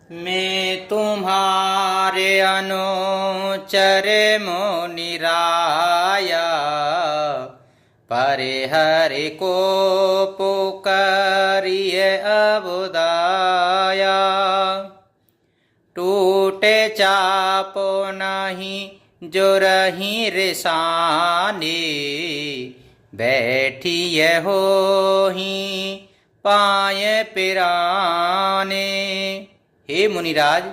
मैं तुम्हारे अनुचर मुनिराया, परिहरि को पुकारिए अबुदाया। टूटे चापो नहीं जो रही रिसानी, बैठिए हो ही पाए पिराने। हे मुनिराज,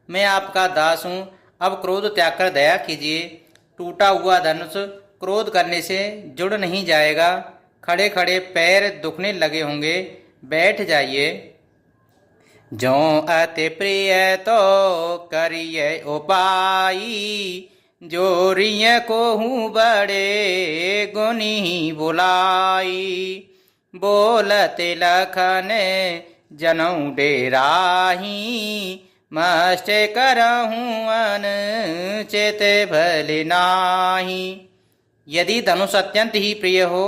मैं आपका दास हूँ, अब क्रोध त्याग कर दया कीजिए। टूटा हुआ धनुष क्रोध करने से जुड़ नहीं जाएगा। खड़े खड़े पैर दुखने लगे होंगे, बैठ जाइए। जो अति प्रिय तो करिए उपाई, जोरिय को हूँ बड़े गुनी बुलाई। बोलते लखन जनऊ डेराही, मस्त करहूँ अनुचित भले नाही। यदि धनुष अत्यंत ही प्रिय हो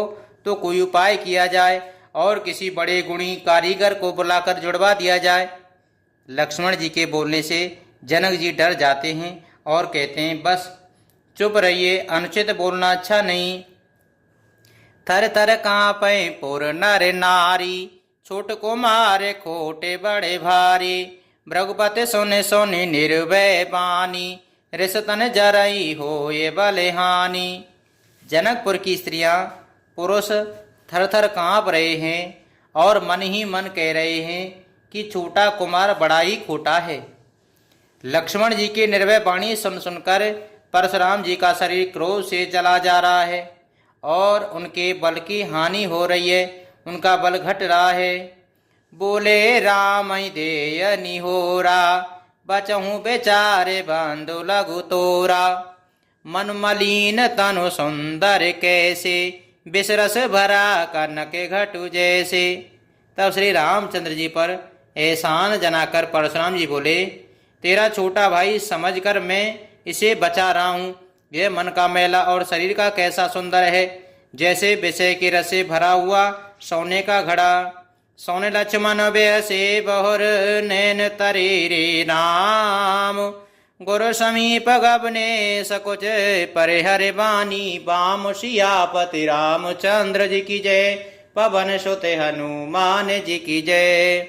तो कोई उपाय किया जाए और किसी बड़े गुणी कारीगर को बुलाकर जुड़वा दिया जाए। लक्ष्मण जी के बोलने से जनक जी डर जाते हैं और कहते हैं, बस चुप रहिए, अनुचित बोलना अच्छा नहीं। थर थर कांपे पुर नर नारी, छोट को मारे खोटे बड़े भारी। भृगुपति सोने सोने निर्भय बानी, रिसतन जरई होए बले हानि। जनकपुर की स्त्रियां पुरुष थर थर कांप रहे हैं और मन ही मन कह रहे हैं कि छोटा कुमार बड़ा ही खोटा है। लक्ष्मण जी के निर्भय वाणी सुन सुनकर परशुराम जी का शरीर क्रोध से जला जा रहा है और उनके बल की हानि हो रही है, उनका बल घट रहा है। बोले राम देय निहोरा, बचहूँ बेचारे बंधु लघु तोरा। मन मलिन तनु सुंदर कैसे, बिसरस भरा कर्ण के घटु जैसे। तब श्री रामचंद्र जी पर एहसान जनाकर परशुराम जी बोले, तेरा छोटा भाई समझकर मैं इसे बचा रहा हूँ। यह मन का मैला और शरीर का कैसा सुंदर है, जैसे विषय के रस से भरा हुआ सोने का घड़ा। सोने लक्ष्मण बेसे बहुर नैन तरे राम, गुरु समीप गबने सकुच परिहर बानी। बाम सियापति रामचंद्र जी की जय, पवन सुत हनुमान जी की जय।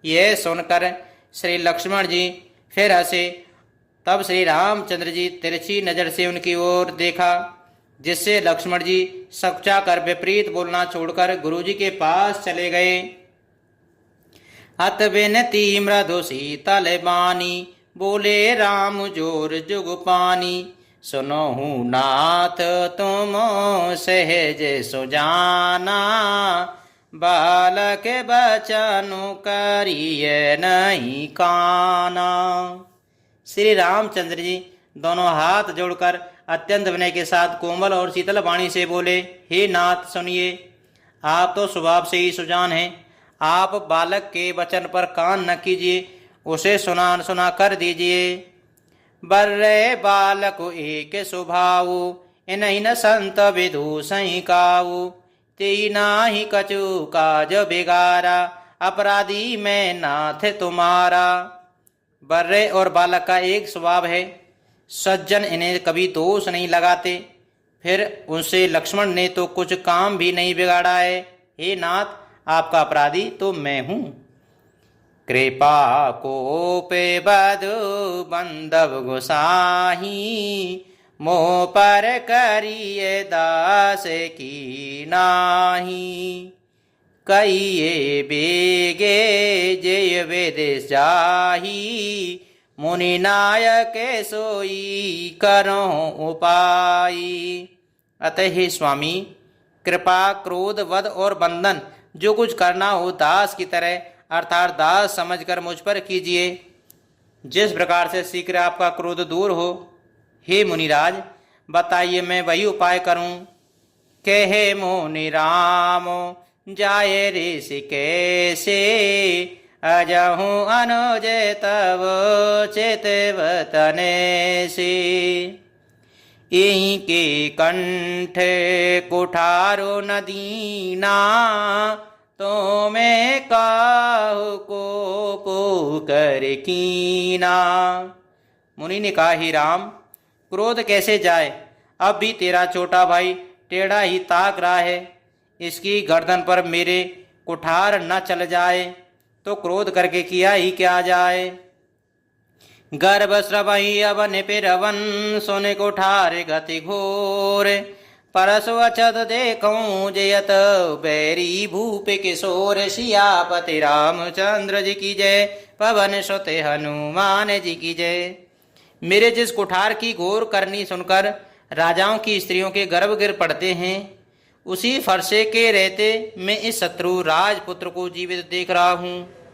ये सुनकर श्री लक्ष्मण जी फिर हंसे। तब श्री रामचंद्र जी तिरछी नजर से उनकी ओर देखा, जिससे लक्ष्मण जी सकचा कर विपरीत बोलना छोड़कर गुरु जी के पास चले गए। अत विनती मृदु शीतल बानी, बोले राम जोर जुग पानी। सुनो नाथ तुम सहज सुजाना, बालक बचनु करिय नहीं काना। श्री रामचंद्र जी दोनों हाथ जोड़कर अत्यंत विनय के साथ कोमल और शीतल वाणी से बोले, हे नाथ सुनिए, आप तो स्वभाव से ही सुजान हैं। आप बालक के वचन पर कान न कीजिए, उसे सुना कर दीजिए। बर्रे बालक एक स्वभाव, इन्हीं न संत विधु सही काऊ। तेई नाही कछु काज बिगारा, अपराधी मैं नाथ तुम्हारा। बर्रे और बालक का एक स्वभाव है, सज्जन इन्हें कभी दोष नहीं लगाते। फिर उनसे लक्ष्मण ने तो कुछ काम भी नहीं बिगाड़ा है। हे नाथ, आपका अपराधी तो मैं हूँ। कृपा को पे बधु बंधव गोसाही, मोह पर करिए दास की नाही। कहिए बेगे जय विदेश जाही, मुनि नायक सोई करो उपाई। अतः हे स्वामी, कृपा, क्रोध, वध और बंधन जो कुछ करना हो दास की तरह अर्थात दास समझकर मुझ पर कीजिए, जिस प्रकार से शीघ्र आपका क्रोध दूर हो। हे मुनिराज, बताइए मैं वही उपाय करूं। कहे मुनि राम जाए ऋषिकेशे, अजहूँ अनुज तब चितवतने से। यहीं के कंठ कुठारो नदीना, तो मैं काहू को पुकर कीना। मुनि ने कहा, ही राम, क्रोध कैसे जाए? अब भी तेरा छोटा भाई टेढ़ा ही ताक रहा है। इसकी गर्दन पर मेरे कुठार न चल जाए तो क्रोध करके किया ही क्या जाए। गर्भ स्रवही अवन पिरवन, सुन कुठार गति घोर। परसु अचत देखूं जयत बैरी भूप किशोर। सियापति रामचंद्र जी की जय, पवन सुत हनुमान जी की जय। मेरे जिस कुठार की घोर करनी सुनकर राजाओं की स्त्रियों के गर्भ गिर पड़ते हैं, उसी फरसे के रहते मैं इस शत्रु राजपुत्र को जीवित देख रहा हूँ।